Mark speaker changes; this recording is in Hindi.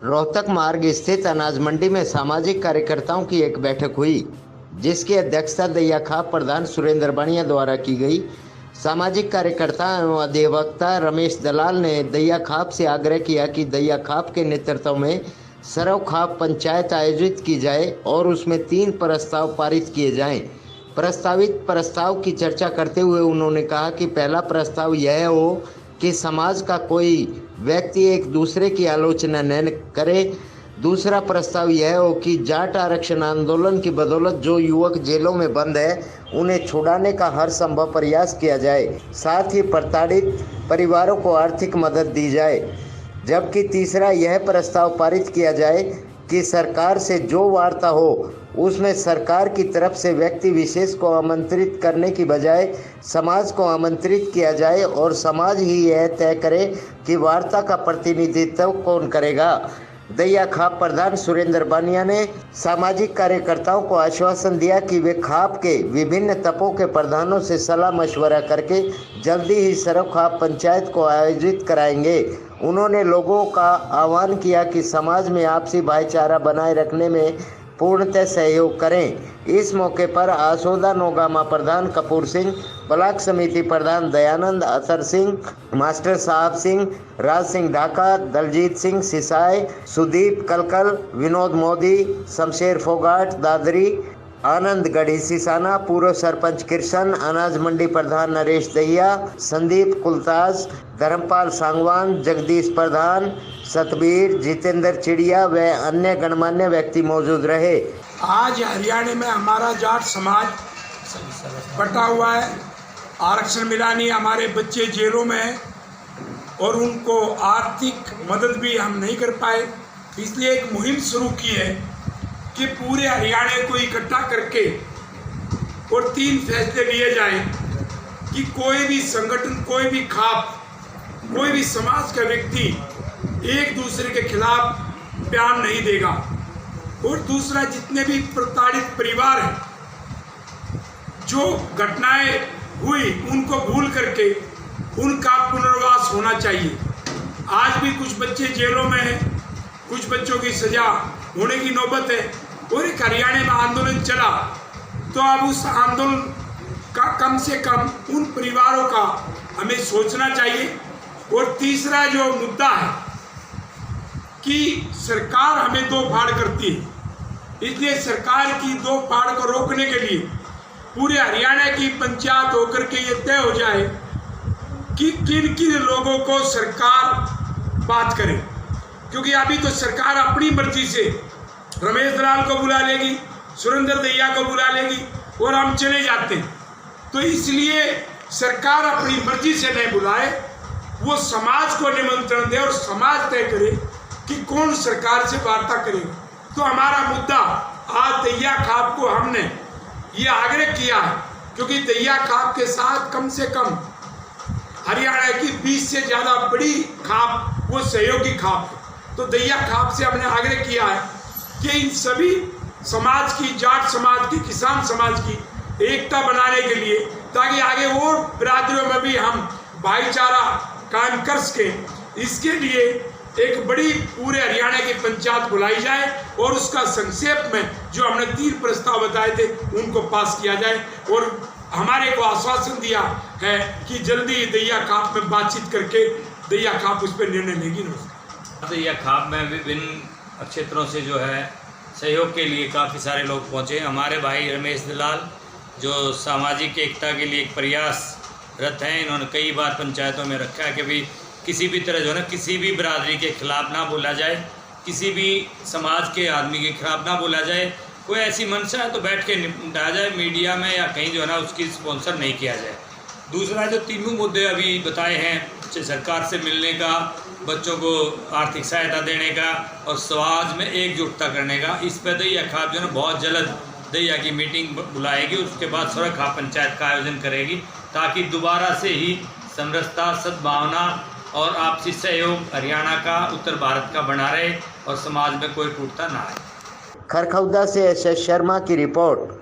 Speaker 1: रोहतक मार्ग स्थित अनाज मंडी में सामाजिक कार्यकर्ताओं की एक बैठक हुई, जिसकी अध्यक्षता दहियाखाप प्रधान सुरेंद्र बानिया द्वारा की गई। सामाजिक कार्यकर्ता एवं अधिवक्ता रमेश दलाल ने दहियाखाप से आग्रह किया कि दहियाखाप के नेतृत्व में सरवखाप पंचायत आयोजित की जाए और उसमें 3 प्रस्ताव पारित किए जाएं। प्रस्तावित प्रस्ताव की चर्चा करते हुए उन्होंने कहा कि पहला प्रस्ताव यह हो कि समाज का कोई व्यक्ति एक दूसरे की आलोचना न करे। दूसरा प्रस्ताव यह हो कि जाट आरक्षण आंदोलन की बदौलत जो युवक जेलों में बंद है उन्हें छुड़ाने का हर संभव प्रयास किया जाए, साथ ही प्रताड़ित परिवारों को आर्थिक मदद दी जाए। जबकि तीसरा यह प्रस्ताव पारित किया जाए कि सरकार से जो वार्ता हो उसमें सरकार की तरफ से व्यक्ति विशेष को आमंत्रित करने की बजाय समाज को आमंत्रित किया जाए और समाज ही यह तय करे कि वार्ता का प्रतिनिधित्व कौन करेगा। दहियाखाप प्रधान सुरेंद्र बानिया ने सामाजिक कार्यकर्ताओं को आश्वासन दिया कि वे खाप के विभिन्न तपों के प्रधानों से सलाह मशवरा करके जल्दी ही सरवखाप पंचायत को आयोजित कराएंगे। उन्होंने लोगों का आह्वान किया कि समाज में आपसी भाईचारा बनाए रखने में पूर्णतः सहयोग करें। इस मौके पर आसोदा नौगामा प्रधान कपूर सिंह, ब्लॉक समिति प्रधान दयानंद अतर सिंह, मास्टर साहब सिंह, राज सिंह ढाका, दलजीत सिंह सिसाई, सुदीप कलकल, विनोद मोदी, शमशेर फोगाट दादरी, आनंद गढ़ी सिसाना, पूर्व सरपंच कृष्ण, अनाज मंडी प्रधान नरेश दहिया, संदीप कुलताज, धर्मपाल सांगवान, जगदीश प्रधान, सतबीर, जितेंद्र चिड़िया व अन्य गणमान्य व्यक्ति मौजूद रहे।
Speaker 2: आज हरियाणा में हमारा जाट समाज बटा हुआ है, आरक्षण मिला नहीं, हमारे बच्चे जेलों में हैं और उनको आर्थिक मदद भी हम नहीं कर पाए। इसलिए एक मुहिम शुरू की है कि पूरे हरियाणा को इकट्ठा करके और 3 फैसले लिए जाएं कि कोई भी संगठन, कोई भी खाप, कोई भी समाज का व्यक्ति एक दूसरे के खिलाफ बयान नहीं देगा। और दूसरा, जितने भी प्रताड़ित परिवार हैं, जो घटनाएं हुई उनको भूल करके उनका पुनर्वास होना चाहिए। आज भी कुछ बच्चे जेलों में हैं, कुछ बच्चों की सजा होने की नौबत है और एक हरियाणा में आंदोलन चला, तो अब उस आंदोलन का कम से कम उन परिवारों का हमें सोचना चाहिए। और तीसरा जो मुद्दा है कि सरकार हमें 2 फाड़ करती है, इसलिए सरकार की 2 फाड़ को रोकने के लिए पूरे हरियाणा की पंचायत होकर के ये तय हो जाए कि किन किन लोगों को सरकार बात करे। क्योंकि अभी तो सरकार अपनी मर्जी से रमेश दलाल को बुला लेगी, सुरेंद्र दहिया को बुला लेगी और हम चले जाते हैं। तो इसलिए सरकार अपनी मर्जी से नहीं बुलाए, वो समाज को निमंत्रण दे और समाज तय करे कि कौन सरकार से वार्ता करेगा। तो हमारा मुद्दा आज दहियाखाप को हमने ये आग्रह किया है, क्योंकि दहियाखाप के साथ कम से कम हरियाणा की 20 से ज़्यादा बड़ी खाप वो सहयोगी खाप है। तो दहियाखाप से हमने आग्रह किया है कि इन सभी समाज की, जाट समाज की, किसान समाज की एकता बनाने के लिए, ताकि आगे और बिरादरियों में भी हम भाईचारा कायम कर सकें, इसके लिए एक बड़ी पूरे हरियाणा की पंचायत बुलाई जाए और उसका संक्षेप में जो हमने 3 प्रस्ताव बताए थे उनको पास किया जाए। और हमारे को आश्वासन दिया है कि जल्दी दहियाखाप में बातचीत करके दहियाखाप उस पर निर्णय लेगी।
Speaker 3: दहियाखाप में विभिन्न क्षेत्रों से जो है सहयोग के लिए काफ़ी सारे लोग पहुँचे। हमारे भाई रमेश दलाल जो सामाजिक एकता के लिए एक प्रयासरत हैं, इन्होंने कई बार पंचायतों में रखा है कि भाई किसी भी तरह जो है ना, किसी भी बिरादरी के खिलाफ़ ना बोला जाए, किसी भी समाज के आदमी के खिलाफ़ ना बोला जाए। कोई ऐसी मंशा है तो बैठ के निपटाया जाए, मीडिया में या कहीं जो है ना उसकी स्पॉन्सर नहीं किया जाए। दूसरा, जो 3 मुद्दे अभी बताए हैं, सरकार से मिलने का, बच्चों को आर्थिक सहायता देने का और समाज में एकजुटता करने का, इस पर दहियाखाप जो है ना बहुत जल्द दहिया की मीटिंग बुलाएगी। उसके बाद सरवखाप पंचायत का आयोजन करेगी, ताकि दोबारा से ही समरसता, सद्भावना और आपसी सहयोग हरियाणा का, उत्तर भारत का बना रहे और समाज में कोई टूटता ना आए।
Speaker 1: खरखौदा से एस शर्मा की रिपोर्ट।